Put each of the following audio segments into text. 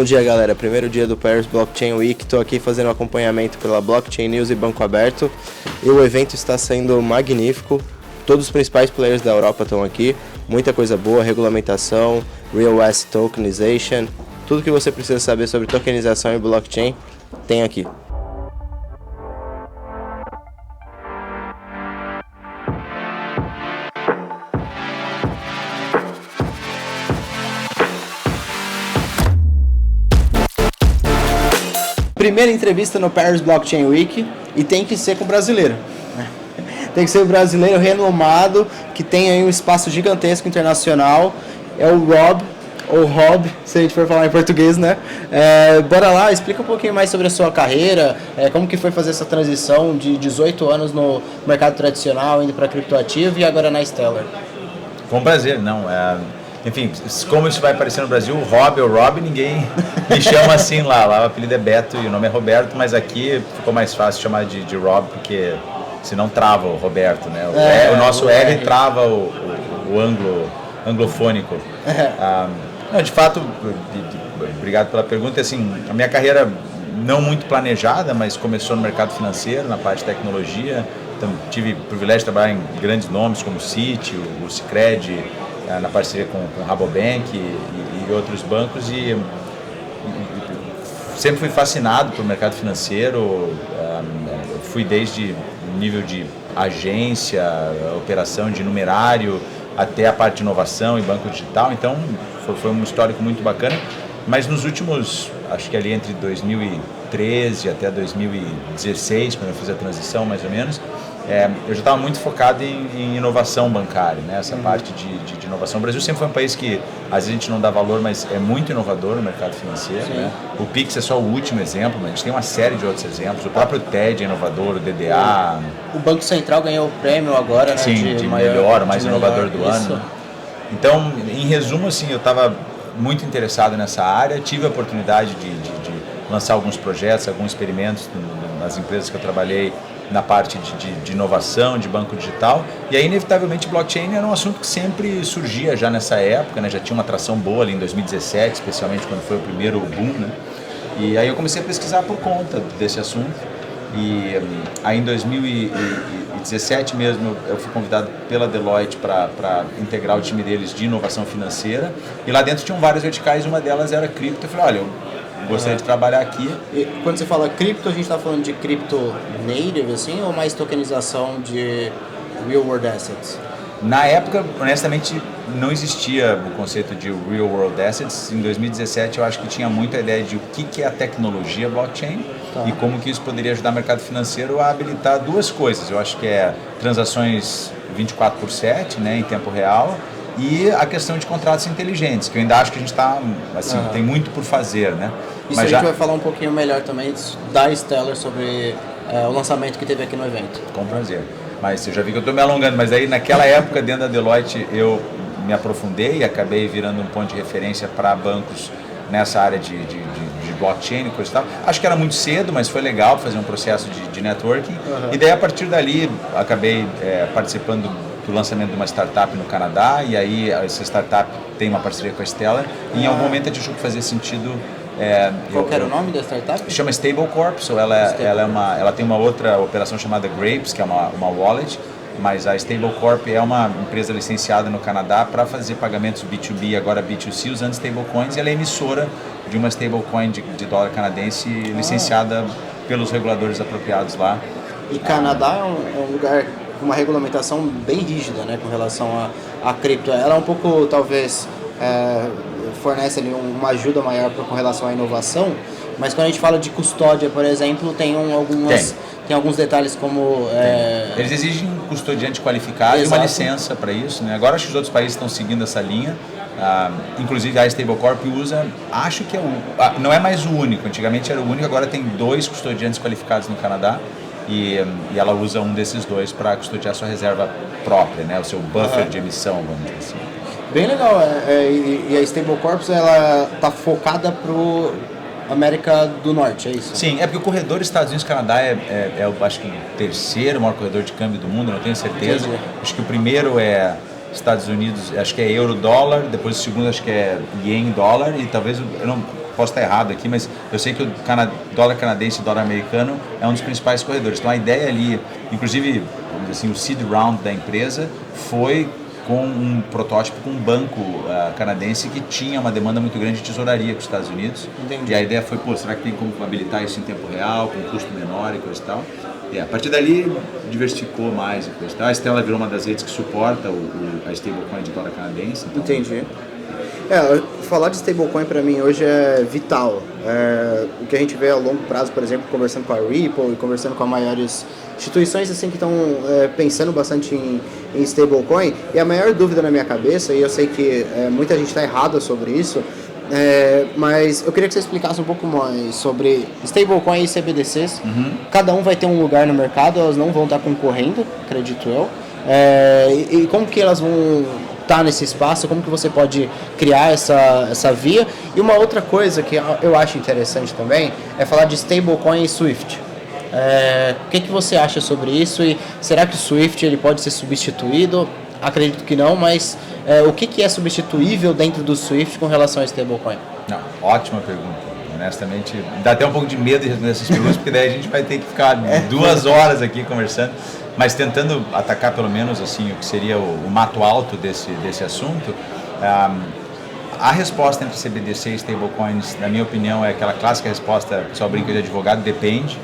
Bom dia, galera. Primeiro dia do Paris Blockchain Week. Estou aqui fazendo acompanhamento pela Blockchain News e Banco Aberto. E o evento está sendo magnífico. Todos os principais players da Europa estão aqui. Muita coisa boa, regulamentação, Real West Tokenization. Tudo que você precisa saber sobre tokenização e blockchain tem aqui. Primeira entrevista no Paris Blockchain Week e tem que ser com brasileiro. Tem que ser o brasileiro renomado, que tem aí um espaço gigantesco internacional. É o Rob, ou Rob, se a gente for falar em português, né? Bora lá, explica um pouquinho mais sobre a sua carreira, como que foi fazer essa transição de 18 anos no mercado tradicional, indo para criptoativo e agora na Stellar. Com prazer, não. Enfim, como isso vai aparecer no Brasil, o Rob ou Rob, ninguém me chama assim lá. Lá o apelido é Beto e o nome é Roberto, mas aqui ficou mais fácil chamar de Rob, porque senão trava o Roberto, né? O nosso R trava o anglofônico. Não, de fato, obrigado pela pergunta. Assim, a minha carreira não muito planejada, mas começou no mercado financeiro, na parte de tecnologia. Então, tive o privilégio de trabalhar em grandes nomes como o Citi, o Sicredi, na parceria com o Rabobank e outros bancos, e sempre fui fascinado pelo mercado financeiro. Fui desde o nível de agência, operação de numerário, até a parte de inovação e banco digital. Então foi um histórico muito bacana, mas nos últimos, acho que ali entre 2013 até 2016, quando eu fiz a transição mais ou menos, eu já estava muito focado em inovação bancária, né? Essa parte de inovação. O Brasil sempre foi um país que às vezes a gente não dá valor, mas é muito inovador no mercado financeiro, né? O Pix é só o último exemplo, mas a gente tem uma série de outros exemplos. O próprio TED é inovador, o DDA. O Banco Central ganhou o prêmio agora, né? Sim, de melhor, mais inovador do ano. Então, em resumo, assim, eu estava muito interessado nessa área, tive a oportunidade de lançar alguns projetos, alguns experimentos nas empresas que eu trabalhei, na parte de inovação, de banco digital, e aí inevitavelmente blockchain era um assunto que sempre surgia já nessa época, né? Já tinha uma atração boa ali em 2017, especialmente quando foi o primeiro boom, né? E aí eu comecei a pesquisar por conta desse assunto, e aí em 2017 mesmo eu fui convidado pela Deloitte para integrar o time deles de inovação financeira, e lá dentro tinham várias verticais, uma delas era cripto. Eu falei, olha, eu gostaria de trabalhar aqui. E quando você fala cripto, a gente está falando de cripto native, assim, ou mais tokenização de real world assets? Na época, honestamente, não existia o conceito de real world assets. Em 2017, eu acho que tinha muito a ideia de o que é a tecnologia blockchain e como que isso poderia ajudar o mercado financeiro a habilitar duas coisas. Eu acho que é transações 24/7, né, em tempo real, e a questão de contratos inteligentes, que eu ainda acho que a gente está, assim, tem muito por fazer, né? Isso mas a gente vai falar um pouquinho melhor também da Stellar sobre o lançamento que teve aqui no evento. Com prazer. Mas eu já vi que eu estou me alongando, mas aí naquela época, dentro da Deloitte, eu me aprofundei e acabei virando um ponto de referência para bancos nessa área de blockchain e coisa e tal. Acho que era muito cedo, mas foi legal fazer um processo de networking. E daí, a partir dali, acabei participando do lançamento de uma startup no Canadá, e aí essa startup tem uma parceria com a Stellar, e em algum momento a gente achou que fazia sentido. Qual era o nome da startup? Chama Stablecorp, ela tem uma outra operação chamada Grapes, que é uma wallet, mas a Stablecorp é uma empresa licenciada no Canadá para fazer pagamentos B2B, agora B2C, usando stablecoins, e ela é emissora de uma stablecoin de dólar canadense licenciada pelos reguladores apropriados lá. E Canadá é um lugar com uma regulamentação bem rígida, né, com relação a cripto. Ela é um pouco, talvez, fornece ali uma ajuda maior com relação à inovação, mas quando a gente fala de custódia, por exemplo, tem alguns detalhes como... Eles exigem um custodiante qualificado e uma licença para isso, né? Agora acho que os outros países estão seguindo essa linha, inclusive a Stablecorp usa, acho que não é mais o único, antigamente era o único, agora tem 2 custodiantes qualificados no Canadá, e ela usa um desses 2 para custodiar sua reserva própria, né? O seu buffer de emissão, vamos dizer assim. Bem legal, e a Stablecorp, ela está focada pro América do Norte, é isso? Sim, é porque o corredor Estados Unidos-Canadá eu acho que o terceiro maior corredor de câmbio do mundo, não tenho certeza. Entendi. Acho que o primeiro é Estados Unidos, acho que é euro-dólar, depois o segundo acho que é ien-dólar, e talvez, eu não posso estar errado aqui, mas eu sei que o dólar canadense e o dólar americano é um dos principais corredores. Então a ideia ali, inclusive, vamos dizer assim, o seed round da empresa foi com um protótipo com um banco canadense que tinha uma demanda muito grande de tesouraria para os Estados Unidos. Entendi. E a ideia foi, será que tem como habilitar isso em tempo real, com um custo menor e coisa e tal? E a partir dali, diversificou mais e coisa e tal. A Stellar virou uma das redes que suporta a stablecoin de dólar canadense. Então, Entendi. Falar de stablecoin para mim hoje é vital. O que a gente vê a longo prazo, por exemplo, conversando com a Ripple e conversando com as maiores instituições assim que estão pensando bastante em stablecoin. E a maior dúvida na minha cabeça, e eu sei que muita gente está errada sobre isso, mas eu queria que você explicasse um pouco mais sobre stablecoin e CBDCs. Cada um vai ter um lugar no mercado, elas não vão estar concorrendo, acredito eu. E como que elas vão estar nesse espaço, como que você pode criar essa via. E uma outra coisa que eu acho interessante também é falar de stablecoin e SWIFT. O que você acha sobre isso e será que o SWIFT ele pode ser substituído? Acredito que não, mas o que é substituível dentro do SWIFT com relação ao stablecoin? Não, ótima pergunta. Honestamente, dá até um pouco de medo de responder essas perguntas, porque daí a gente vai ter que ficar 2 horas aqui conversando, mas tentando atacar pelo menos assim o que seria o mato alto desse assunto. A resposta entre CBDC e stablecoins, na minha opinião, é aquela clássica resposta, o pessoal brinca de advogado, depende.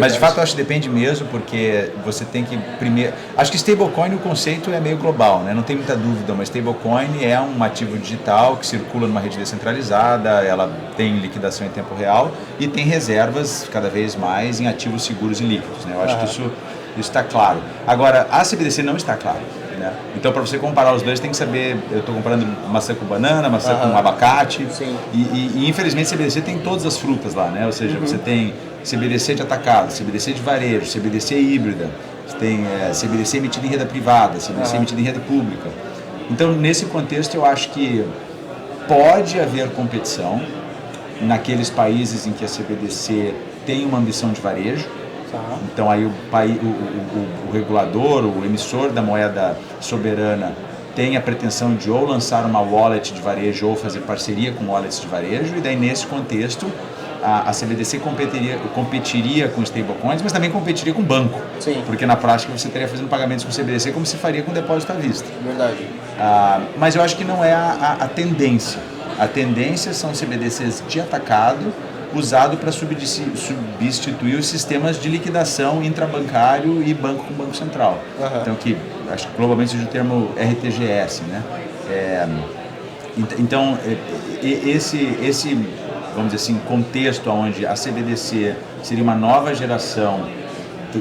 Mas de fato eu acho que depende mesmo, porque você tem que primeiro... Acho que stablecoin, o conceito é meio global, né? Não tem muita dúvida, mas stablecoin é um ativo digital que circula numa rede descentralizada, ela tem liquidação em tempo real e tem reservas cada vez mais em ativos seguros e líquidos, né? Eu acho que isso está claro. Agora, a CBDC não está claro. Né? Então, para você comparar os dois, tem que saber, eu estou comparando maçã com banana, maçã com abacate, e infelizmente CBDC tem todas as frutas lá, né? Ou seja, você tem CBDC de atacado, CBDC de varejo, CBDC híbrida, você tem CBDC emitido em rede privada, CBDC emitido em rede pública. Então, nesse contexto, eu acho que pode haver competição naqueles países em que a CBDC tem uma ambição de varejo. Então aí o regulador, o emissor da moeda soberana tem a pretensão de ou lançar uma wallet de varejo ou fazer parceria com wallets de varejo, e daí nesse contexto a CBDC competiria com stablecoins, mas também competiria com banco. Sim. Porque na prática você estaria fazendo pagamentos com CBDC como se faria com depósito à vista. Verdade. Mas eu acho que não é a tendência. A tendência são CBDCs de atacado, usado para substituir os sistemas de liquidação intrabancário e banco com banco central. Então, que acho que globalmente seja o termo RTGS, né? Então, esse, vamos dizer assim, contexto onde a CBDC seria uma nova geração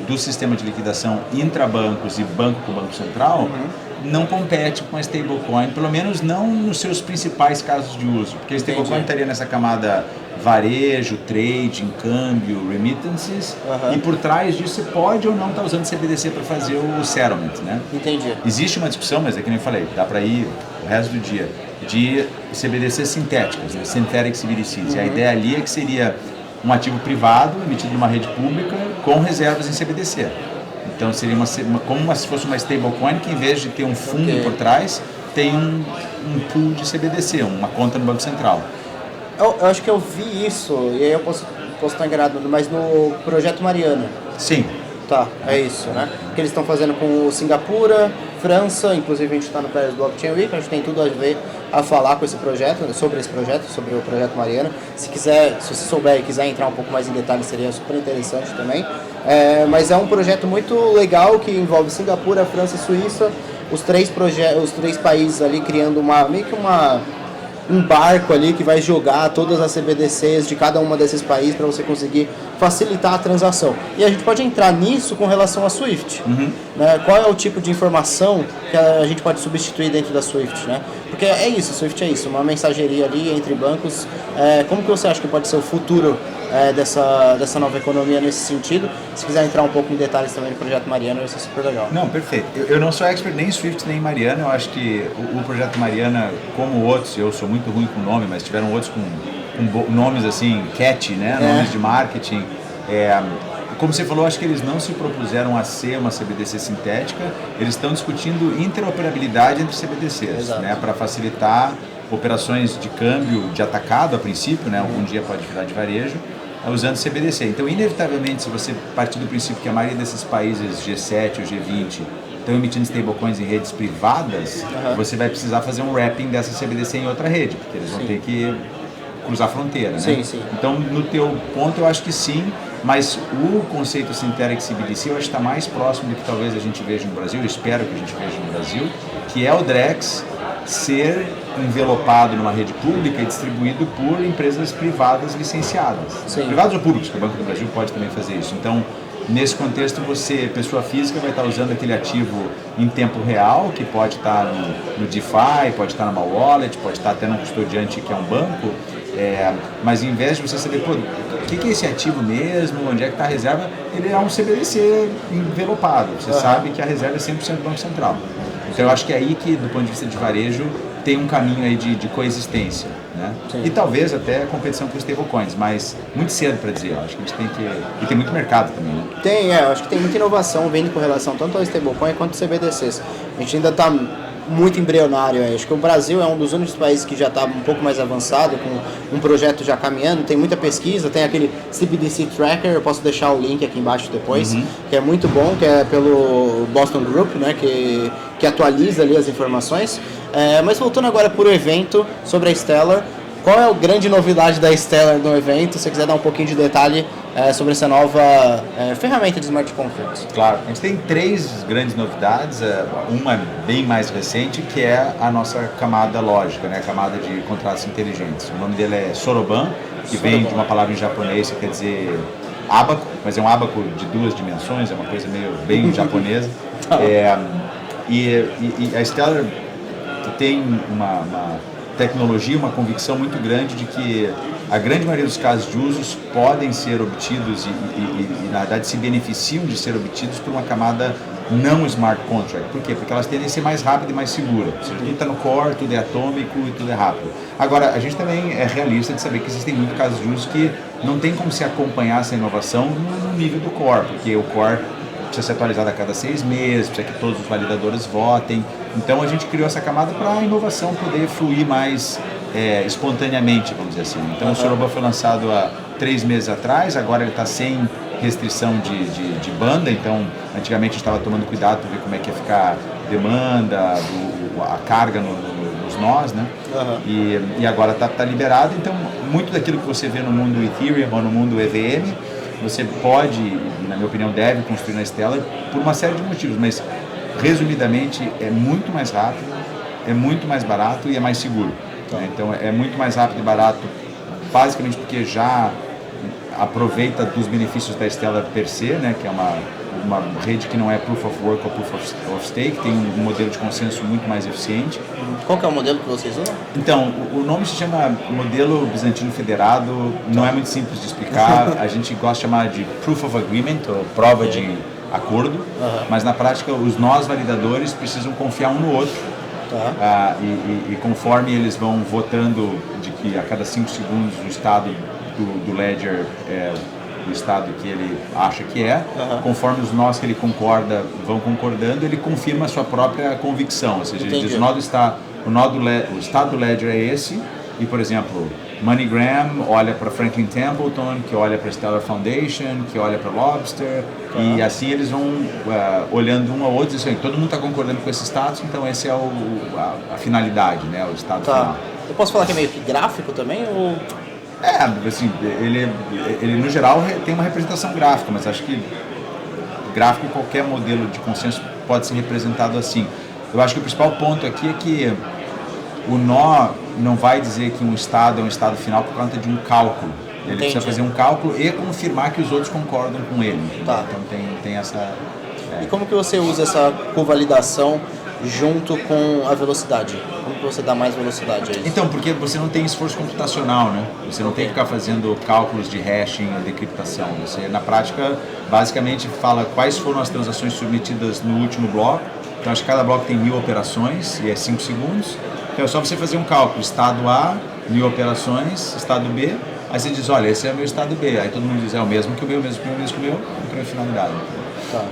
do sistema de liquidação intrabancos e banco com banco central, não compete com a stablecoin, pelo menos não nos seus principais casos de uso, porque a stablecoin estaria nessa camada varejo, trading, câmbio, remittances, e por trás disso você pode ou não estar usando CBDC para fazer o settlement, né? Entendi. Existe uma discussão, mas é que nem eu falei, dá para ir o resto do dia, de CBDCs sintéticas, né? Synthetic CBDCs, e a ideia ali é que seria um ativo privado emitido numa rede pública com reservas em CBDC. Então seria como se fosse uma stablecoin que, em vez de ter um fundo por trás, tem um pool de CBDC, uma conta no Banco Central. Eu acho que eu vi isso, e aí eu posso estar enganado, mas no Projeto Mariana. Sim. Tá, é isso, né? Que eles estão fazendo com Singapura, França, inclusive a gente está no Paris Blockchain Week, a gente tem tudo a ver a falar com esse projeto, sobre o Projeto Mariana. Se você souber e quiser entrar um pouco mais em detalhes, seria super interessante também. Mas é um projeto muito legal que envolve Singapura, França e Suíça, os três países ali criando meio que um barco ali que vai jogar todas as CBDCs de cada uma desses países para você conseguir facilitar a transação. E a gente pode entrar nisso com relação a SWIFT. Né? Qual é o tipo de informação que a gente pode substituir dentro da SWIFT? Né? Porque é isso, SWIFT é isso, uma mensageria ali entre bancos. Como que você acha que pode ser o futuro dessa nova economia nesse sentido? Se quiser entrar um pouco em detalhes também no Projeto Mariana, vai ser super legal. Não, perfeito. Eu não sou expert nem em SWIFT nem em Mariana. Eu acho que o Projeto Mariana, como outros, eu sou muito ruim com o nome, mas tiveram outros com nomes assim, catchy, né? Nomes de marketing. como você falou, acho que eles não se propuseram a ser uma CBDC sintética, eles estão discutindo interoperabilidade entre CBDCs, né, para facilitar operações de câmbio de atacado a princípio, né, algum dia pode virar de varejo, usando CBDC. Então, inevitavelmente, se você partir do princípio que a maioria desses países G7 ou G20 estão emitindo stablecoins em redes privadas, você vai precisar fazer um wrapping dessa CBDC em outra rede, porque eles vão ter que cruzar a fronteira, né? Sim, sim. Então, no teu ponto, eu acho que sim, mas o conceito Synthetic CBDC eu acho que está mais próximo do que talvez a gente veja no Brasil, eu espero que a gente veja no Brasil, que é o Drex ser envelopado numa rede pública e distribuído por empresas privadas licenciadas. Sim. Privadas ou públicas, que o Banco do Brasil pode também fazer isso. Então, nesse contexto, você, pessoa física, vai estar usando aquele ativo em tempo real, que pode estar no DeFi, pode estar numa wallet, pode estar até num custodiante que é um banco, mas em vez de você saber, pô, o que é esse ativo mesmo, onde é que está a reserva, ele é um CBDC envelopado. Você sabe que a reserva é 100% do Banco Central. Então, eu acho que é aí que, do ponto de vista de varejo, tem um caminho aí de coexistência, né? E talvez até competição com os stablecoins, mas muito cedo para dizer. Acho que a gente tem que... E tem muito mercado também, né? Tem, acho que tem muita inovação vindo com relação tanto ao stablecoin quanto ao CBDCs. A gente ainda está muito embrionário aí. Acho que o Brasil é um dos únicos países que já está um pouco mais avançado, com um projeto já caminhando, tem muita pesquisa, tem aquele CBDC Tracker, eu posso deixar o link aqui embaixo depois, que é muito bom, que é pelo Boston Group, né, que atualiza ali as informações. Mas voltando agora para o evento, sobre a Stellar, qual é a grande novidade da Stellar no evento? Se você quiser dar um pouquinho de detalhe sobre essa nova ferramenta de Smart Contracts. Claro, a gente tem 3 grandes novidades, uma bem mais recente, que é a nossa camada lógica, né? A camada de contratos inteligentes. O nome dele é Soroban, que vem de uma palavra em japonês que quer dizer ábaco, mas é um ábaco de 2 dimensões, é uma coisa meio bem japonesa. E a Stellar tem uma tecnologia, uma convicção muito grande de que a grande maioria dos casos de usos podem ser obtidos e na verdade se beneficiam de ser obtidos por uma camada não smart contract. Por quê? Porque elas tendem a ser mais rápidas e mais seguras. Ou seja, tudo está no core, tudo é atômico e tudo é rápido. Agora, a gente também é realista de saber que existem muitos casos de uso que não tem como se acompanhar essa inovação no nível do core, porque o core precisa ser atualizado a cada 6 meses, precisa que todos os validadores votem. Então a gente criou essa camada para a inovação poder fluir mais espontaneamente, vamos dizer assim. Então o Soroban foi lançado há 3 meses atrás, agora ele está sem restrição de banda, então antigamente a gente estava tomando cuidado para ver como é que ia ficar a demanda, a carga nos nós, né? E agora está liberado, então muito daquilo que você vê no mundo Ethereum ou no mundo EVM, você pode, e na minha opinião deve construir na Stellar por uma série de motivos, mas resumidamente é muito mais rápido, é muito mais barato e é mais seguro. Né? Então é muito mais rápido e barato, basicamente porque já aproveita dos benefícios da Stellar per se, né? Que é uma rede que não é Proof of Work ou Proof of Stake, tem um modelo de consenso muito mais eficiente. Qual que é o modelo que vocês usam? Então, o nome se chama Modelo Bizantino Federado, não é muito simples de explicar, a gente gosta de chamar de Proof of Agreement, ou prova de acordo, mas na prática os nós validadores precisam confiar um no outro, e conforme eles vão votando de que a cada 5 segundos o estado do ledger é do estado que ele acha que é, conforme os nós que ele concorda vão concordando, ele confirma a sua própria convicção, ou seja, ele diz o estado do ledger é esse, e por exemplo, MoneyGram olha para Franklin Templeton, que olha para Stellar Foundation, que olha para Lobster, e assim eles vão olhando um ao outro e dizendo, todo mundo está concordando com esse status, então esse é a finalidade, né, o estado final. Eu posso falar que é meio que gráfico também, ou... Assim, ele no geral tem uma representação gráfica, mas acho que gráfico qualquer modelo de consenso pode ser representado assim. Eu acho que o principal ponto aqui é que o nó não vai dizer que um estado é um estado final por conta de um cálculo. Ele precisa fazer um cálculo e confirmar que os outros concordam com ele. Então tem essa... E como que você usa essa covalidação junto com a velocidade? Como que você dá mais velocidade a isso? Então, porque você não tem esforço computacional, né? Você não tem que ficar fazendo cálculos de hashing ou decriptação. Você, na prática, basicamente fala quais foram as transações submetidas no último bloco. Então, acho que cada bloco tem 1000 operações e é 5 segundos. Então, é só você fazer um cálculo. Estado A, 1000 operações. Estado B, Aí você diz, olha, esse é o meu estado B. Aí todo mundo diz, é o mesmo que o meu, o mesmo que o meu, o mesmo que o meu, não tem finalidade. Tá.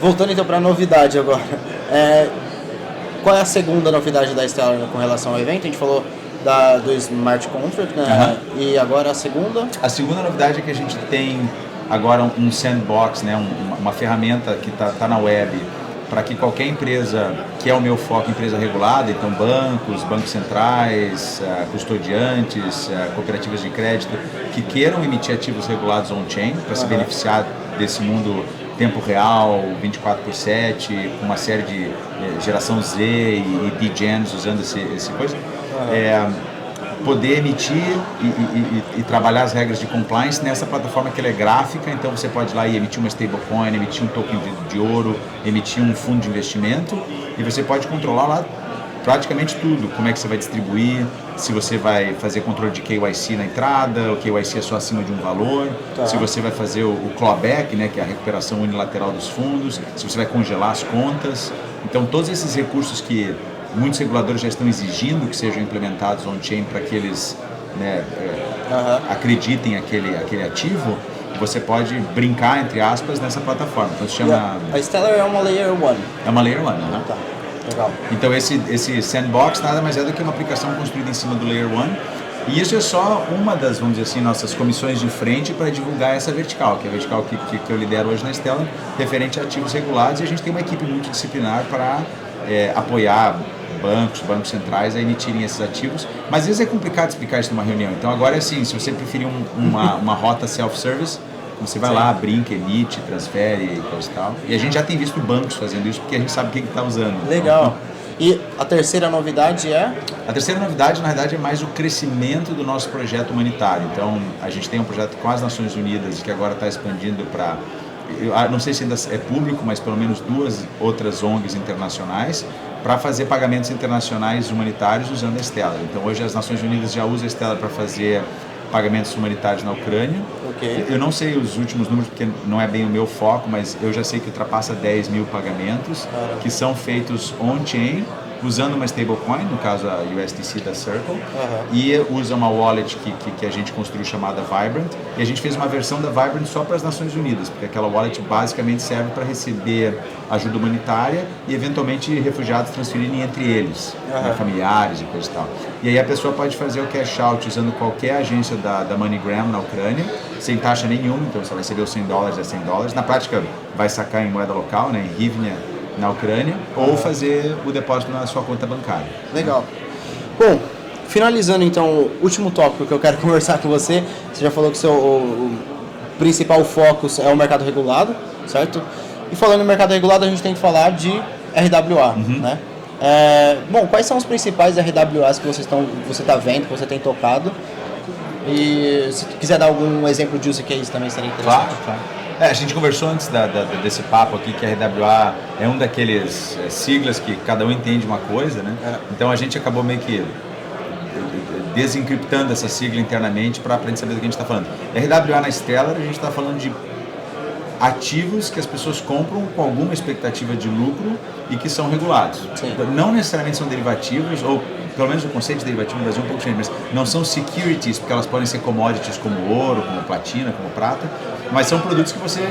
Voltando então para a novidade agora. Qual é a segunda novidade da Stellar com relação ao evento? A gente falou do Smart Contract, né? E agora a segunda? A segunda novidade é que a gente tem agora um sandbox, né? Uma ferramenta que está na web para que qualquer empresa, que é o meu foco, empresa regulada, então bancos centrais, custodiantes, cooperativas de crédito, que queiram emitir ativos regulados on-chain para se beneficiar desse mundo tempo real, 24/7, com uma série de geração Z e DGens usando esse coisa, poder emitir e trabalhar as regras de compliance nessa plataforma que ela é gráfica, então você pode ir lá e emitir uma stablecoin, emitir um token de ouro, emitir um fundo de investimento e você pode controlar lá praticamente tudo, como é que você vai distribuir, se você vai fazer controle de KYC na entrada, o KYC é só acima de um valor, se você vai fazer o clawback, né, que é a recuperação unilateral dos fundos, se você vai congelar as contas. Então todos esses recursos que muitos reguladores já estão exigindo que sejam implementados on-chain para que eles, né, acreditem aquele ativo, você pode brincar, entre aspas, nessa plataforma. Então se chama... A Stellar é uma Layer 1. É uma Layer 1, né? Tá. Legal. Então esse sandbox nada mais é do que uma aplicação construída em cima do Layer 1 e isso é só uma das, vamos dizer assim, nossas comissões de frente para divulgar essa vertical, que é a vertical que eu lidero hoje na Stellar, referente a ativos regulados, e a gente tem uma equipe multidisciplinar para apoiar bancos centrais a emitirem esses ativos, mas às vezes é complicado explicar isso numa reunião, então agora é assim, se você preferir uma rota self-service, você vai lá, brinca, emite, transfere e coisa e tal. E a gente já tem visto bancos fazendo isso porque a gente sabe quem está usando. Legal. E a terceira novidade é? A terceira novidade, na verdade, é mais o crescimento do nosso projeto humanitário. Então, a gente tem um projeto com as Nações Unidas que agora está expandindo para... não sei se ainda é público, mas pelo menos 2 outras ONGs internacionais para fazer pagamentos internacionais humanitários usando a Stellar. Então, hoje as Nações Unidas já usam a Stellar para fazer pagamentos humanitários na Ucrânia. Okay. Eu não sei os últimos números porque não é bem o meu foco, mas eu já sei que ultrapassa 10 mil pagamentos que são feitos on-chain, usando uma stablecoin, no caso a USDC da Circle, e usa uma wallet que a gente construiu chamada Vibrant, e a gente fez uma versão da Vibrant só para as Nações Unidas, porque aquela wallet basicamente serve para receber ajuda humanitária e eventualmente refugiados transferirem entre eles, né, familiares e coisa e tal. E aí a pessoa pode fazer o cash out usando qualquer agência da MoneyGram na Ucrânia, sem taxa nenhuma, então você vai receber os $100 a $100, na prática vai sacar em moeda local, né, em hryvnia, na Ucrânia, ou fazer o depósito na sua conta bancária. Legal. Bom, finalizando então o último tópico que eu quero conversar com você, você já falou que o principal foco é o mercado regulado, certo? E falando em mercado regulado, a gente tem que falar de RWA, né? Bom, quais são os principais RWAs que você está vendo, que você tem tocado? E se quiser dar algum exemplo de use case também seria interessante. Claro. A gente conversou antes desse papo aqui que a RWA é um daqueles siglas que cada um entende uma coisa, né? Então a gente acabou meio que desencriptando essa sigla internamente para a gente saber do que a gente está falando. RWA na Stellar, a gente está falando de ativos que as pessoas compram com alguma expectativa de lucro e que são regulados. Sim. Não necessariamente são derivativos, ou pelo menos o conceito de derivativo no Brasil é um pouco diferente, mas não são securities, porque elas podem ser commodities como ouro, como platina, como prata, mas são produtos que você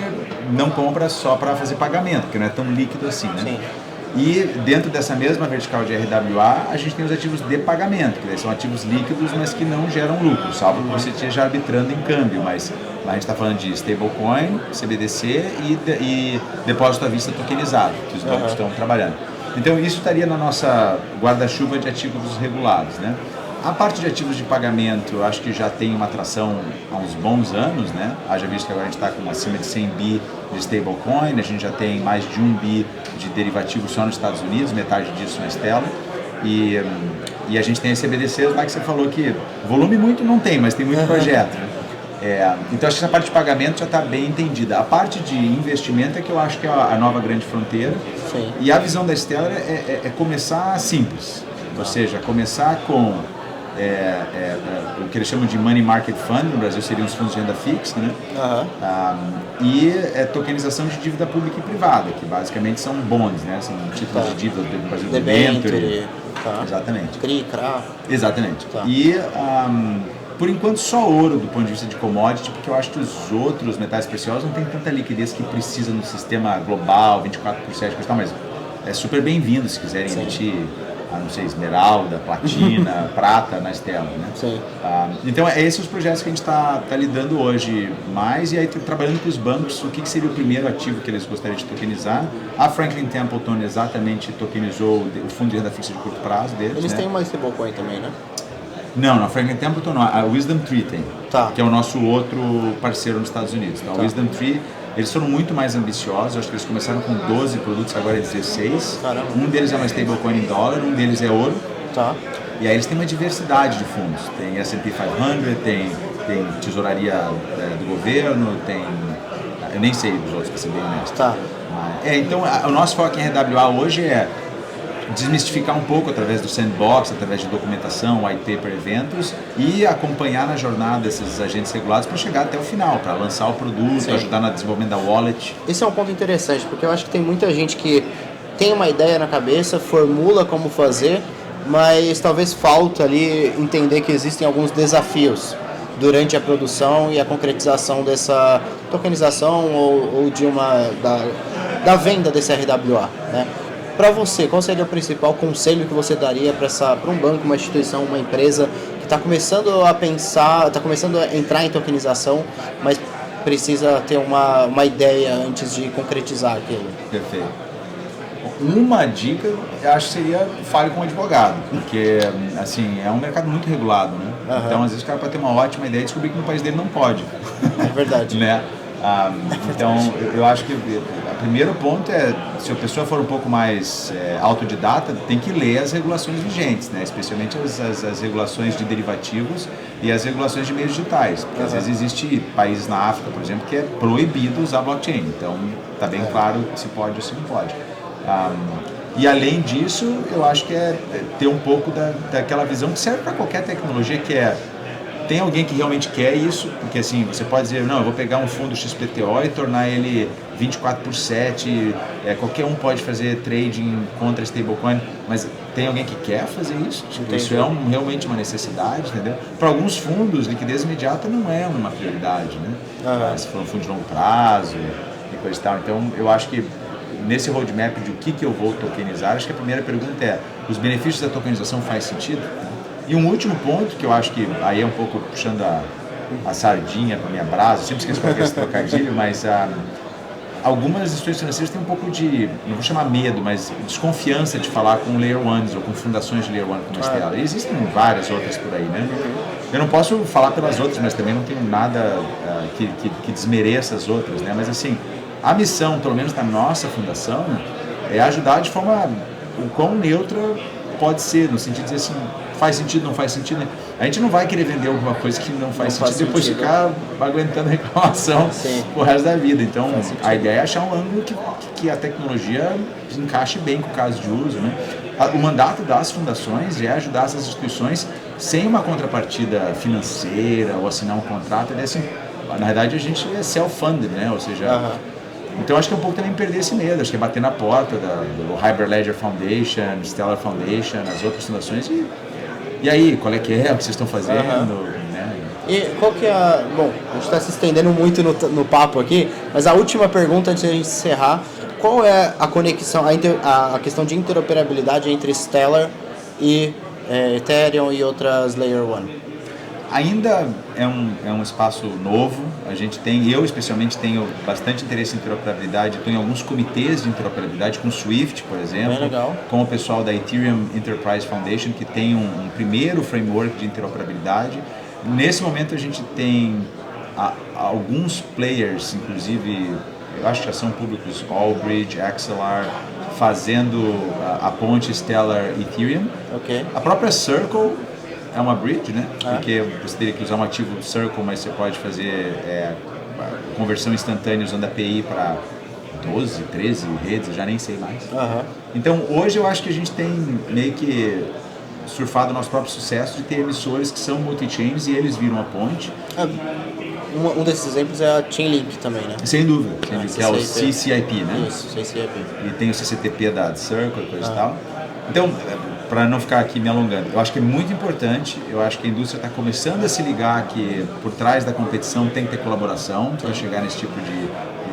não compra só para fazer pagamento, porque não é tão líquido assim, né? Sim. E dentro dessa mesma vertical de RWA, a gente tem os ativos de pagamento, que são ativos líquidos, mas que não geram lucro, salvo que você esteja arbitrando em câmbio, mas lá a gente está falando de stablecoin, CBDC e depósito à vista tokenizado, que os bancos estão trabalhando. Então isso estaria na nossa guarda-chuva de ativos regulados, né? A parte de ativos de pagamento, eu acho que já tem uma atração há uns bons anos, né? Haja visto que agora a gente está com acima de 100 bi de stablecoin, a gente já tem mais de 1 bi de derivativos só nos Estados Unidos, metade disso na Stellar. E a gente tem a CBDCs lá que você falou que volume muito não tem, mas tem muito projeto, né? Então acho que essa parte de pagamento já está bem entendida. A parte de investimento é que eu acho que é a nova grande fronteira. Sim. E a visão da Stellar é começar simples, ou seja, começar com o que eles chamam de Money Market Fund, no Brasil seriam os fundos de renda fixa, né? E tokenização de dívida pública e privada, que basicamente são bonds, né? São títulos de dívida do Brasil, Debenture. Exatamente. CRI, CRA. Exatamente. Tá. E Por enquanto só ouro do ponto de vista de commodity, porque eu acho que os outros metais preciosos não tem tanta liquidez que precisa no sistema global, 24/7, mas é super bem-vindo se quiserem emitir, não sei, esmeralda, platina, prata na Stellar, né? Sim. Então esses os projetos que a gente está lidando hoje mais, e aí trabalhando com os bancos, o que seria o primeiro ativo que eles gostariam de tokenizar. A Franklin Templeton exatamente tokenizou o fundo de renda fixa de curto prazo deles. Eles né? têm uma stablecoin também, né? Não, a Franklin Templeton não, a Wisdom Tree tem, que é o nosso outro parceiro nos Estados Unidos. Então, a Wisdom Tree, eles foram muito mais ambiciosos, acho que eles começaram com 12 produtos, agora é 16. Caramba. Um deles é uma stablecoin em dólar, um deles é ouro. Tá. E aí eles têm uma diversidade de fundos, tem S&P 500, tem tesouraria do governo, tem... eu nem sei dos outros, para ser bem honesto. Tá. Então, o nosso foco em RWA hoje é desmistificar um pouco através do sandbox, através de documentação, white paper, eventos, e acompanhar na jornada esses agentes regulados para chegar até o final, para lançar o produto, ajudar no desenvolvimento da wallet. Esse é um ponto interessante, porque eu acho que tem muita gente que tem uma ideia na cabeça, formula como fazer, mas talvez falta ali entender que existem alguns desafios durante a produção e a concretização dessa tokenização ou de da venda desse RWA, né? Para você, qual seria o principal conselho que você daria para um banco, uma instituição, uma empresa que está começando a pensar, está começando a entrar em tokenização, mas precisa ter uma ideia antes de concretizar aquilo? Perfeito. Uma dica, eu acho que seria fale com um advogado, porque assim, é um mercado muito regulado, né? Uhum. Então, às vezes o cara pode ter uma ótima ideia e descobrir que no país dele não pode. É verdade. né? Então, eu acho que o primeiro ponto é, se a pessoa for um pouco mais autodidata, tem que ler as regulações vigentes, né? Especialmente as regulações de derivativos e as regulações de meios digitais. Porque às vezes existe países na África, por exemplo, que é proibido usar blockchain. Então, está bem claro se pode ou se não pode. E além disso, eu acho que é ter um pouco daquela visão que serve para qualquer tecnologia, que é tem alguém que realmente quer isso, porque assim, você pode dizer, não, eu vou pegar um fundo XPTO e tornar ele 24/7, qualquer um pode fazer trading contra stablecoin, mas tem alguém que quer fazer isso? Tipo, isso é realmente uma necessidade, entendeu? Para alguns fundos, liquidez imediata não é uma prioridade, né? Se for um fundo de longo prazo e coisa e tal. Então, eu acho que nesse roadmap de o que eu vou tokenizar, acho que a primeira pergunta é, os benefícios da tokenização faz sentido? E um último ponto, que eu acho que aí é um pouco puxando a sardinha para minha brasa, eu sempre esqueço qual é esse trocadilho, mas algumas instituições financeiras têm um pouco de, não vou chamar medo, mas desconfiança de falar com Layer 1s ou com fundações de Layer 1 como a Stellar. E existem várias outras por aí, né? Eu não posso falar pelas outras, mas também não tenho nada que desmereça as outras, né? Mas assim, a missão, pelo menos da nossa fundação, é ajudar de forma o quão neutra pode ser, no sentido de dizer assim, faz sentido, não faz sentido, né? A gente não vai querer vender alguma coisa que não faz sentido e depois ficar aguentando reclamação pro resto da vida. Então, a ideia é achar um ângulo que a tecnologia encaixe bem com o caso de uso, né? O mandato das fundações é ajudar essas instituições sem uma contrapartida financeira ou assinar um contrato. É assim, na verdade, a gente é self-funded, né? Ou seja, então acho que é um pouco também perder esse medo, acho que é bater na porta do Hyperledger Foundation, Stellar Foundation, as outras fundações e aí, qual é o que vocês estão fazendo, né? E qual que é bom, a gente está se estendendo muito no papo aqui, mas a última pergunta antes de a gente encerrar, qual é a conexão, a questão de interoperabilidade entre Stellar e Ethereum e outras Layer 1? Ainda é um espaço novo, eu especialmente tenho bastante interesse em interoperabilidade, estou em alguns comitês de interoperabilidade, com o Swift, por exemplo, com o pessoal da Ethereum Enterprise Foundation, que tem um primeiro framework de interoperabilidade. Nesse momento a gente tem alguns players, inclusive, eu acho que já são públicos, Allbridge, Axelar, fazendo a ponte Stellar Ethereum. A própria Circle é uma bridge, né? Porque você teria que usar um ativo do Circle, mas você pode fazer conversão instantânea usando a API para 12, 13 redes, eu já nem sei mais. Então, hoje eu acho que a gente tem meio que surfado o nosso próprio sucesso de ter emissores que são multi-chains e eles viram a ponte. Um desses exemplos é a Chainlink também, né? Sem dúvida, que é o CCIP, né? Isso, CCIP. E tem o CCTP da Circle e coisa e tal. Então, para não ficar aqui me alongando, eu acho que é muito importante, eu acho que a indústria está começando a se ligar que por trás da competição tem que ter colaboração para chegar nesse tipo de...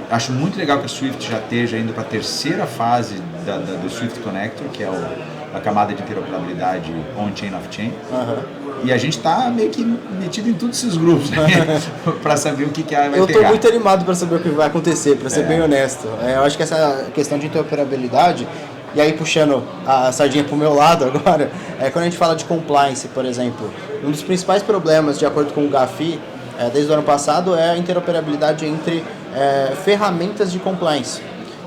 Acho muito legal que a Swift já esteja indo para a terceira fase do Swift Connector, que é a camada de interoperabilidade on-chain, off-chain. E a gente está meio que metido em todos esses grupos, né? Para saber o que vai pegar. Eu estou muito animado para saber o que vai acontecer, para ser bem honesto. Eu acho que essa questão de interoperabilidade, e aí puxando a sardinha para o meu lado agora, quando a gente fala de compliance, por exemplo, um dos principais problemas, de acordo com o GAFI, desde o ano passado, é a interoperabilidade entre ferramentas de compliance.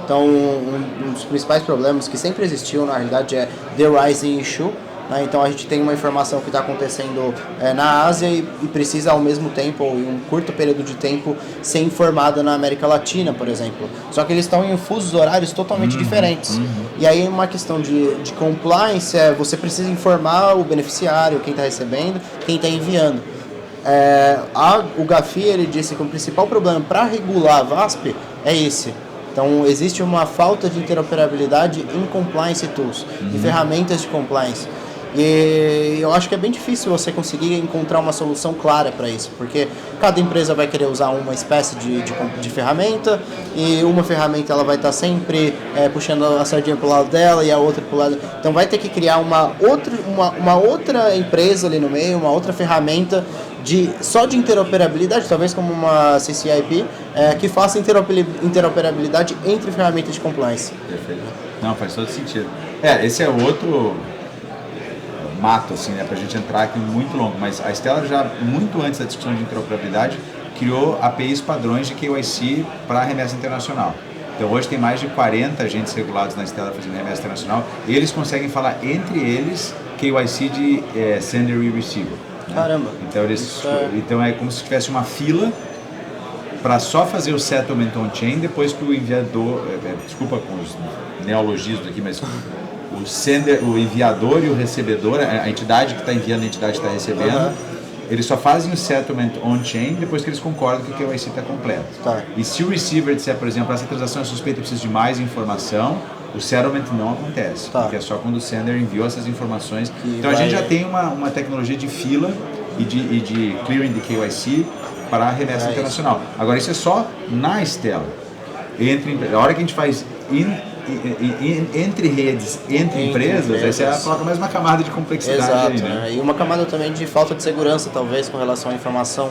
Então, um dos principais problemas que sempre existiu, na realidade, é the rising issue. Né? Então, a gente tem uma informação que está acontecendo na Ásia e precisa, ao mesmo tempo, ou em um curto período de tempo, ser informada na América Latina, por exemplo. Só que eles estão em fusos horários totalmente diferentes. E aí, uma questão de compliance você precisa informar o beneficiário, quem está recebendo, quem está enviando. O GAFI ele disse que o principal problema para regular a VASP é esse. Então, existe uma falta de interoperabilidade em compliance tools, em ferramentas de compliance. E eu acho que é bem difícil você conseguir encontrar uma solução clara para isso, porque cada empresa vai querer usar uma espécie de ferramenta, e uma ferramenta ela vai estar sempre puxando a sardinha para o lado dela e a outra para o lado. Então vai ter que criar uma outra empresa ali no meio, uma outra ferramenta só de interoperabilidade, talvez como uma CCIP, que faça interoperabilidade entre ferramentas de compliance. Perfeito. Não, faz todo sentido. Esse é outro mato, assim, né, pra gente entrar aqui muito longo, mas a Stellar já, muito antes da discussão de interoperabilidade, criou APIs padrões de KYC para remessa internacional. Então hoje tem mais de 40 agentes regulados na Stellar fazendo remessa internacional, e eles conseguem falar entre eles KYC de sender e receiver. Né? Caramba! Então é como se tivesse uma fila para só fazer o settlement on-chain depois que o enviador, desculpa com os neologismos aqui, mas o enviador e o recebedor, a entidade que está enviando, a entidade que está recebendo, eles só fazem o settlement on-chain depois que eles concordam que o KYC está completo. E se o receiver disser, por exemplo, essa transação é suspeita e precisa de mais informação, o settlement não acontece, porque é só quando o sender enviou essas informações. Então a gente já tem uma tecnologia de fila e de clearing de KYC para a remessa internacional. Agora isso é só na Stellar. A hora que a gente faz entre redes, entre empresas, essa coloca mais uma camada de complexidade. Exato, aí, né? E uma camada também de falta de segurança, talvez, com relação à informação.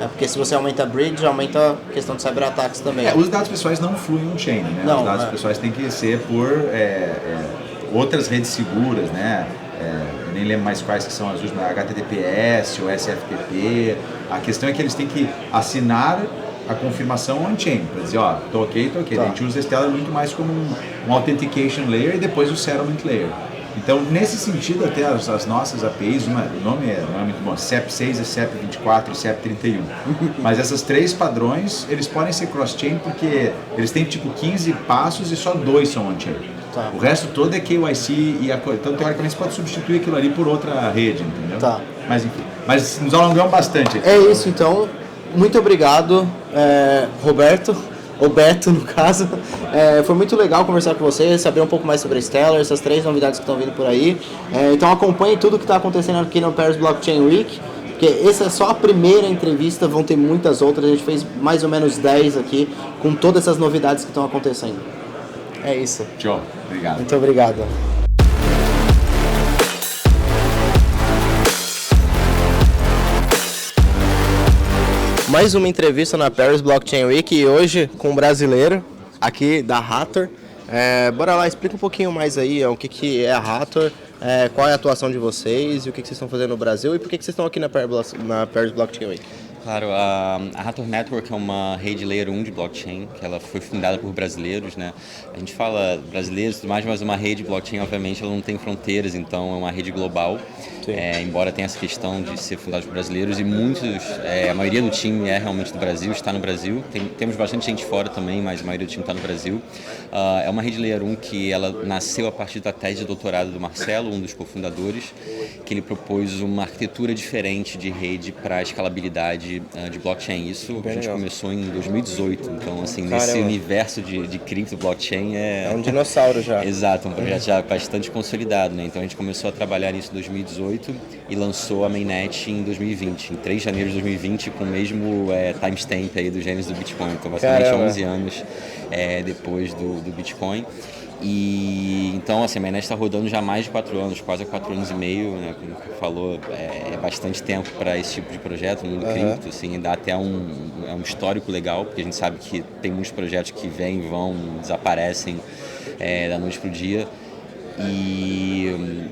Porque se você aumenta a bridge, aumenta a questão de cyberataques também. Os dados pessoais não fluem on-chain, né? Os dados pessoais têm que ser por outras redes seguras, né? Eu nem lembro mais quais que são as últimas, HTTPS ou SFTP. A questão é que eles têm que assinar a confirmação on-chain, para dizer, tô ok. A gente usa a Stellar muito mais como um authentication layer e depois o settlement layer. Então, nesse sentido, até as nossas APIs, o nome não é muito bom, CEP6, CEP24 e CEP31. Mas essas três padrões, eles podem ser cross-chain porque eles têm tipo 15 passos e só 2 são on-chain. O resto todo é KYC e então, teoricamente, você pode substituir aquilo ali por outra rede, entendeu? Mas enfim, nos alongamos bastante aqui. É isso, então. Muito obrigado, Roberto no caso. Foi muito legal conversar com você, saber um pouco mais sobre a Stellar, essas 3 novidades que estão vindo por aí. Então acompanhe tudo que está acontecendo aqui no Paris Blockchain Week, porque essa é só a primeira entrevista, vão ter muitas outras. A gente fez mais ou menos 10 aqui, com todas essas novidades que estão acontecendo. É isso. Tchau, obrigado. Muito obrigado. Mais uma entrevista na Paris Blockchain Week e hoje com um brasileiro aqui da Hathor. Bora lá, explica um pouquinho mais aí o que é a Hathor, qual é a atuação de vocês e o que vocês estão fazendo no Brasil e por que vocês estão aqui na Paris Blockchain Week. Claro, a Hathor Network é uma rede Layer 1 de blockchain, que ela foi fundada por brasileiros, né? A gente fala brasileiros e tudo mais, mas uma rede blockchain, obviamente, ela não tem fronteiras, então é uma rede global. Embora tenha essa questão de ser fundada por brasileiros e a maioria do time é realmente do Brasil, está no Brasil. Temos bastante gente fora também, mas a maioria do time está no Brasil. É uma rede Layer 1 que ela nasceu a partir da tese de doutorado do Marcelo, um dos cofundadores, que ele propôs uma arquitetura diferente de rede para a escalabilidade de blockchain. Isso Bem a gente legal. começou em 2018, então assim, Caramba. nesse universo de cripto, blockchain É um dinossauro já. Exato, um projeto já bastante consolidado, né? Então a gente começou a trabalhar nisso em 2018 e lançou a mainnet em 2020, em 3 de janeiro de 2020, com o mesmo timestamp aí do gênesis do Bitcoin, então basicamente Caramba. 11 anos depois do Bitcoin. E então assim, a mainnet está rodando já há mais de 4 anos, quase 4 anos e meio, né? Como você falou, é bastante tempo para esse tipo de projeto no mundo cripto, assim, dá até um histórico legal, porque a gente sabe que tem muitos projetos que vêm, vão, desaparecem da noite para o dia. E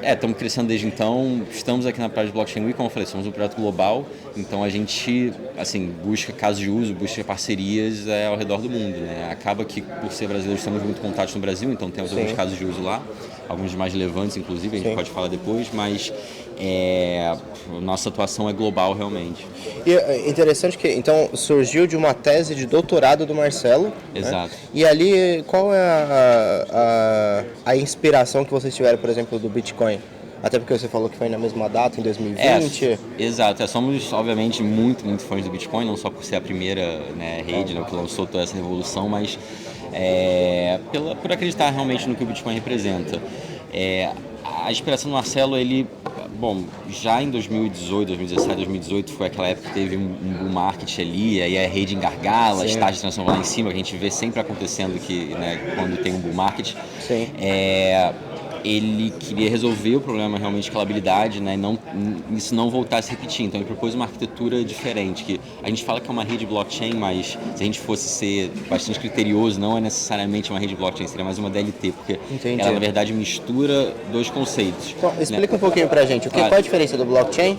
estamos crescendo desde então, estamos aqui na Praia de Blockchain Week, como eu falei, somos um projeto global, então a gente assim, busca casos de uso, busca parcerias ao redor do mundo, né? Acaba que por ser brasileiro estamos muito contatos no Brasil, então temos alguns casos de uso lá, alguns mais relevantes inclusive, a gente pode falar depois, mas nossa atuação é global realmente. E é interessante que, então, surgiu de uma tese de doutorado do Marcelo. Exato. Né? E ali, qual é a inspiração que vocês tiveram, por exemplo, do Bitcoin? Até porque você falou que foi na mesma data, em 2020. Exato. Somos, obviamente, muito fãs do Bitcoin, não só por ser a primeira, né, rede, né, que lançou toda essa revolução, mas por acreditar realmente no que o Bitcoin representa. A inspiração do Marcelo, já em 2018, 2017, 2018 foi aquela época que teve um bull market ali, aí a rede engargala, as taxas de transação lá em cima, que a gente vê sempre acontecendo que, né, quando tem um bull market. Sim. Ele queria resolver o problema realmente de escalabilidade, né, e isso não voltar a se repetir. Então ele propôs uma arquitetura diferente, que a gente fala que é uma rede blockchain, mas se a gente fosse ser bastante criterioso, não é necessariamente uma rede blockchain, seria mais uma DLT, porque ela na verdade mistura dois conceitos. Bom, explica um pouquinho pra gente, qual é a diferença do blockchain?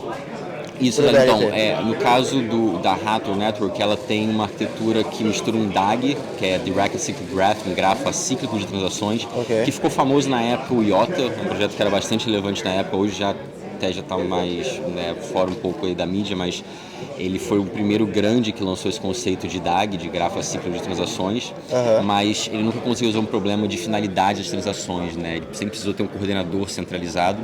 Isso, então, no caso da Hathor Network, ela tem uma arquitetura que mistura um DAG, que é Direct Acyclic Graph, um grafo acíclico de transações, que ficou famoso na época, o IOTA, um projeto que era bastante relevante na época, hoje já está mais, né, fora um pouco aí da mídia, mas ele foi o primeiro grande que lançou esse conceito de DAG, de grafo acíclico de transações, mas ele nunca conseguiu resolver um problema de finalidade das transações, né? Ele sempre precisou ter um coordenador centralizado.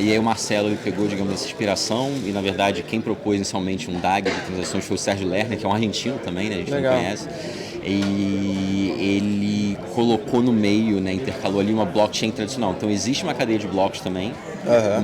E aí o Marcelo ele pegou, digamos, essa inspiração e, na verdade, quem propôs inicialmente um DAG de transações foi o Sérgio Lerner, que é um argentino também, né? A gente não conhece. E ele colocou no meio, né, intercalou ali uma blockchain tradicional. Então existe uma cadeia de blocos também,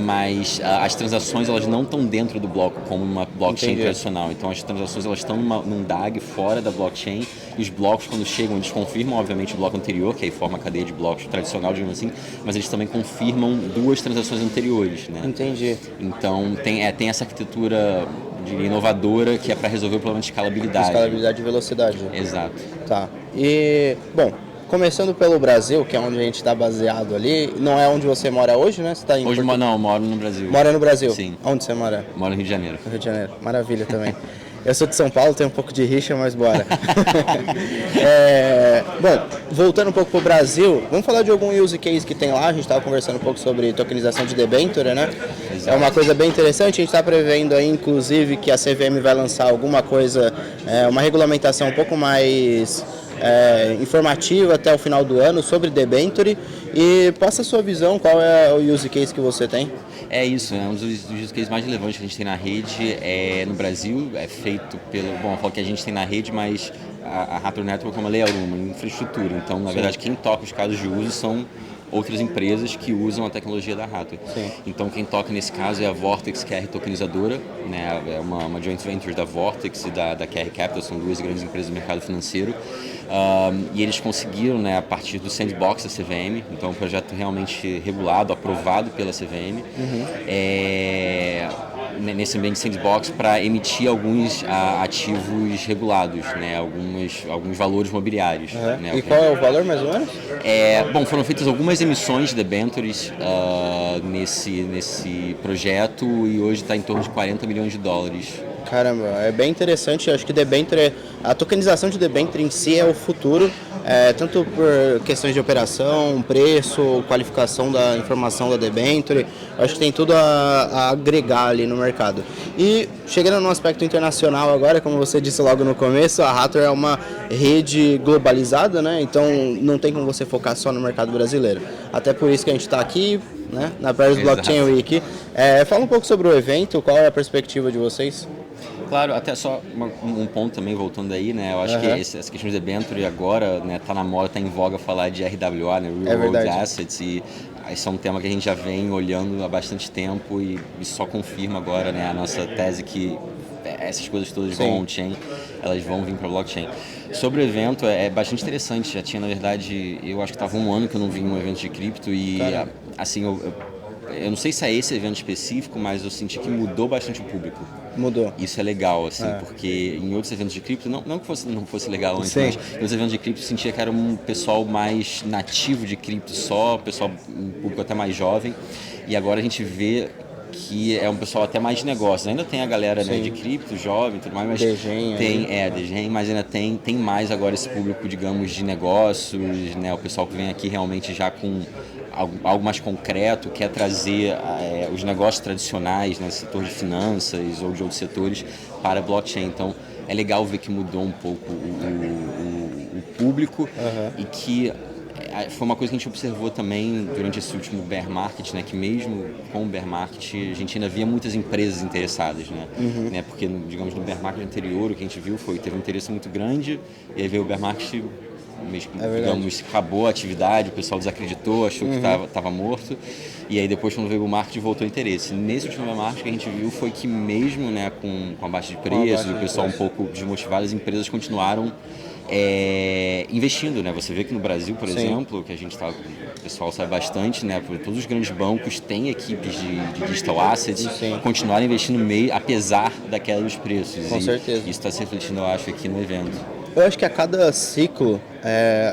mas as transações elas não estão dentro do bloco como uma blockchain tradicional. Então as transações elas estão num DAG fora da blockchain e os blocos quando chegam eles confirmam obviamente o bloco anterior, que aí forma a cadeia de blocos tradicional, digamos assim, mas eles também confirmam duas transações anteriores, né? Entendi. Então tem essa arquitetura inovadora que é para resolver o problema de escalabilidade. Escalabilidade e velocidade. Exato. Tá. E, bom, começando pelo Brasil, que é onde a gente está baseado ali, não é onde você mora hoje, né? Você tá em Hoje não, eu moro no Brasil. Mora no Brasil? Sim. Onde você mora? Moro no Rio de Janeiro. No Rio de Janeiro. Maravilha também. Eu sou de São Paulo, tenho um pouco de rixa, mas bora. Bom, voltando um pouco pro Brasil, vamos falar de algum use case que tem lá. A gente estava conversando um pouco sobre tokenização de debênture, né? Exato. É uma coisa bem interessante. A gente está prevendo aí, inclusive, que a CVM vai lançar alguma coisa, uma regulamentação um pouco mais informativa até o final do ano sobre debenture. E passa a sua visão, qual é o use case que você tem? É isso, um dos use cases mais relevantes que a gente tem na rede no Brasil, é feito eu falo que a gente tem na rede, mas a Hathor Network é uma layer 1, uma infraestrutura, então na verdade quem toca os casos de uso são outras empresas que usam a tecnologia da Hathor. Então quem toca nesse caso é a Vortex, que é a retokenizadora, né? É uma joint venture da Vortex e da QR Capital, são duas grandes empresas do mercado financeiro. E eles conseguiram, né, a partir do sandbox da CVM, então é um projeto realmente regulado, aprovado pela CVM, nesse ambiente sandbox para emitir alguns ativos regulados, né, alguns valores mobiliários. Né, e qual é o valor mais ou menos? Foram feitas algumas emissões de debentures nesse projeto e hoje está em torno de 40 milhões de dólares. Caramba, é bem interessante. Acho que a tokenização de debenture em si é o futuro, tanto por questões de operação, preço, qualificação da informação da debenture. Acho que tem tudo a agregar ali no mercado. E chegando no aspecto internacional agora, como você disse logo no começo, a Hathor é uma rede globalizada, né? Então não tem como você focar só no mercado brasileiro. Até por isso que a gente está aqui, né, na Paris Blockchain Week. Fala um pouco sobre o evento, qual é a perspectiva de vocês? Claro, até só um ponto também, voltando aí, né? Eu acho que essa questão de debênture agora, né, tá na moda, tá em voga falar de RWA, né? Real World Assets, e isso é um tema que a gente já vem olhando há bastante tempo e só confirma agora, né, a nossa tese que essas coisas todas vão on-chain, elas vão vir para blockchain. Sobre o evento, é bastante interessante. Já tinha, na verdade, eu acho que estava um ano que eu não vi um evento de cripto e, assim, eu não sei se é esse evento específico, mas eu senti que mudou bastante o público. Mudou. Isso é legal, assim, porque em outros eventos de cripto, não que não fosse legal antes, mas em outros eventos de cripto eu sentia que era um pessoal mais nativo de cripto só, um público até mais jovem, e agora a gente vê que é um pessoal até mais de negócios. Ainda tem a galera, né, de cripto, jovem e tudo mais, mas Degen, mas ainda tem mais agora esse público, digamos, de negócios, né, o pessoal que vem aqui realmente já com algo mais concreto, quer trazer os negócios tradicionais, né, setor de finanças ou de outros setores para a blockchain. Então, é legal ver que mudou um pouco o público e que foi uma coisa que a gente observou também durante esse último bear market, né, que mesmo com o bear market a gente ainda via muitas empresas interessadas, né, porque, digamos, no bear market anterior o que a gente viu teve um interesse muito grande, e aí veio o bear market, digamos, acabou a atividade, o pessoal desacreditou, achou que estava morto, e aí depois quando veio o market voltou o interesse. Nesse último bear market que a gente viu foi que mesmo, né, com a baixa de preços, o pessoal um pouco desmotivado, as empresas continuaram investindo, né? Você vê que no Brasil, por exemplo, que o pessoal sabe bastante, né? Todos os grandes bancos têm equipes de digital assets, continuaram investindo apesar da queda dos preços. Com certeza. Isso está se refletindo, eu acho, aqui no evento. Eu acho que a cada ciclo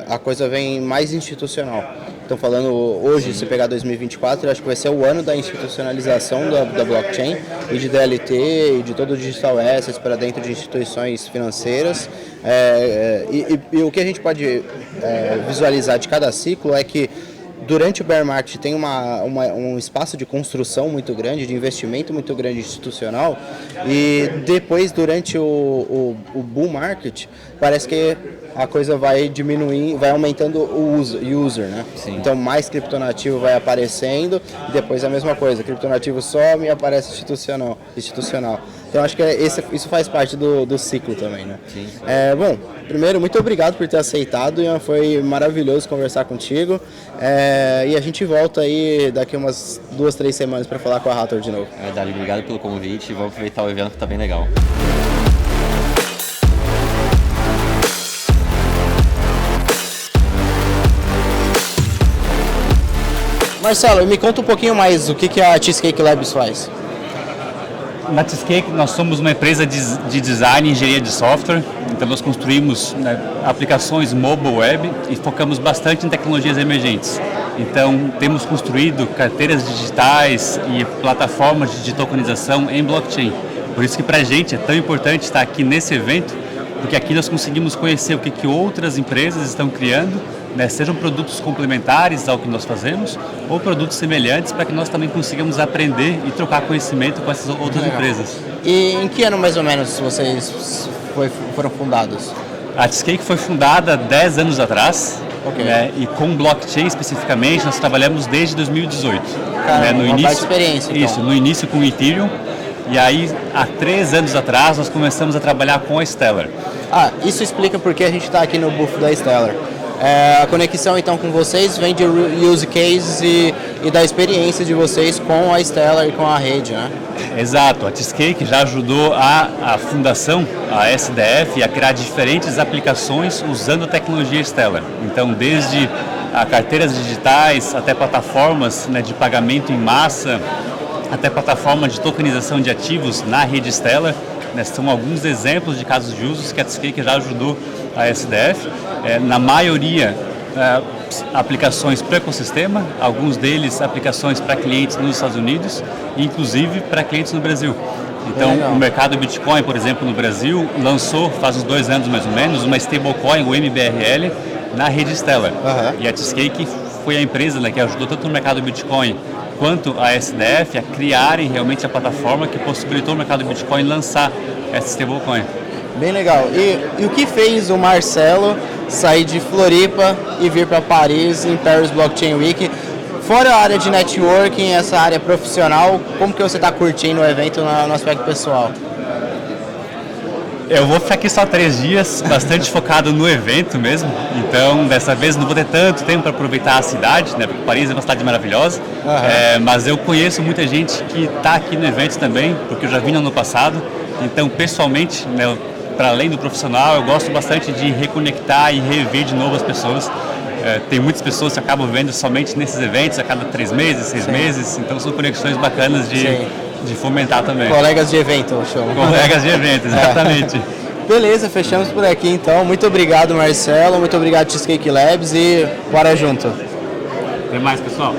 a coisa vem mais institucional. Então, falando hoje, se pegar 2024, eu acho que vai ser o ano da institucionalização da blockchain e de DLT e de todo o digital assets para dentro de instituições financeiras. E o que a gente pode visualizar de cada ciclo é que durante o bear market tem um espaço de construção muito grande, de investimento muito grande institucional, e depois durante o bull market parece que a coisa vai diminuindo, vai aumentando o user, né? Sim. Então mais criptonativo vai aparecendo e depois a mesma coisa, criptonativo some e aparece institucional. Então acho que isso faz parte do ciclo também, né? Sim. Bom, primeiro, muito obrigado por ter aceitado, Ian, foi maravilhoso conversar contigo, e a gente volta aí daqui umas 2-3 semanas para falar com a Hathor de novo. Dali, obrigado pelo convite e vamos aproveitar o evento que está bem legal. Marcelo, me conta um pouquinho mais o que a Cheesecake Labs faz. Na Cheesecake nós somos uma empresa de design e engenharia de software, então nós construímos, né, aplicações mobile web e focamos bastante em tecnologias emergentes. Então temos construído carteiras digitais e plataformas de tokenização em blockchain. Por isso que para a gente é tão importante estar aqui nesse evento, porque aqui nós conseguimos conhecer o que outras empresas estão criando, né, sejam produtos complementares ao que nós fazemos ou produtos semelhantes, para que nós também consigamos aprender e trocar conhecimento com essas outras empresas. E em que ano mais ou menos vocês foram fundados? A Cheesecake foi fundada 10 anos atrás, né, e com blockchain especificamente nós trabalhamos desde 2018. Caramba, né, uma experiência. Então. Isso, no início com o Ethereum, e aí há 3 anos atrás nós começamos a trabalhar com a Stellar. Isso explica porque a gente está aqui no booth da Stellar. A conexão então com vocês vem de use cases e da experiência de vocês com a Stellar e com a rede, né? Exato, a Cheesecake já ajudou a fundação, a SDF, a criar diferentes aplicações usando a tecnologia Stellar. Então, desde carteiras digitais até plataformas, né, de pagamento em massa, até plataformas de tokenização de ativos na rede Stellar, né, são alguns exemplos de casos de usos que a Cheesecake já ajudou a SDF. Na maioria, aplicações para o ecossistema, alguns deles aplicações para clientes nos Estados Unidos e inclusive para clientes no Brasil. Então, o mercado Bitcoin, por exemplo, no Brasil, lançou, faz uns 2 anos mais ou menos, uma stablecoin, o MBRL, na rede Stellar. E a Cheesecake foi a empresa, né, que ajudou tanto no mercado Bitcoin quanto a SDF a criarem realmente a plataforma que possibilitou o mercado Bitcoin lançar essa stablecoin. Bem legal. E o que fez o Marcelo sair de Floripa e vir para Paris em Paris Blockchain Week? Fora a área de networking, essa área profissional, como que você está curtindo o evento no aspecto pessoal? Eu vou ficar aqui só 3 dias, bastante focado no evento mesmo. Então, dessa vez não vou ter tanto tempo para aproveitar a cidade, né? Porque Paris é uma cidade maravilhosa. Mas eu conheço muita gente que está aqui no evento também, porque eu já vim no ano passado. Então, pessoalmente, né, para além do profissional, eu gosto bastante de reconectar e rever de novo as pessoas. Tem muitas pessoas que acabam vendo somente nesses eventos, a cada 3 meses, 6 meses. Então, são conexões bacanas de fomentar também. Colegas de evento, eu chamo. Colegas de evento, exatamente. Beleza, fechamos por aqui então. Muito obrigado, Marcelo. Muito obrigado, Cheesecake Labs, e bora junto. Até mais, pessoal.